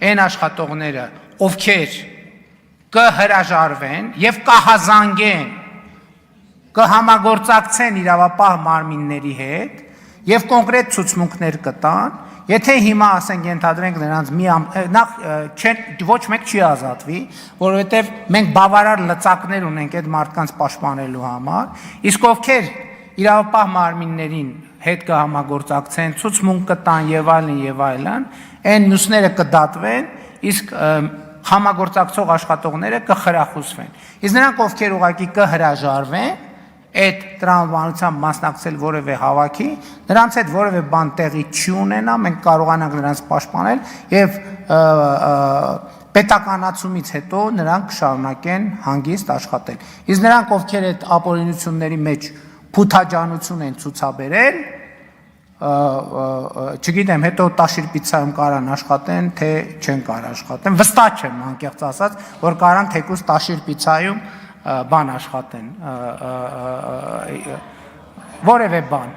Այն աշխատողները, ովքեր կհրաժարվեն եւ կհազանգեն, կհամագործակցեն իրավապահ մարմինների հետ եւ կոնկրետ ցուցմունքներ կտան, եթե հիմա ասենք ենթադրենք նրանց ոչ մեկ չի ազատվի, որովհետեւ մենք բավարար լծակներ ունենք այդ մարդկանց պաշտպանելու համար, իսկ ովքեր իրավապահ մարմիններին հետ կհամագործակցեն, ցուցմունք կտան եւ այլն, այն մյուսները կդատվեն, իսկ համագործակցող աշխատողները կխրախուսվեն։ Իսկ նրանք ովքեր ուղղակի կհրաժարվեն այդ տրամաբանությամբ մասնակցել որևէ հավաքի, նրանց հետ որևէ բան տեղի չի ունենա, մենք կարողանանք նրանց պաշտպանել եւ պետականացումից հետո նրանք կշարունակեն հանգիստ աշխատել։ Իսկ նրանք ովքեր այդ ապօրինությունների մեջ փութաջանություն են ցուցաբերել, չգիտեմ, հետո տաշիր պիցայում կարան աշխատեն, թե չեն կարող աշխատեն, վստահ չեմ անկեղծ ասած, որ կարան թեկուզ տաշիր պիցայում բան աշխատեն, որևէ բան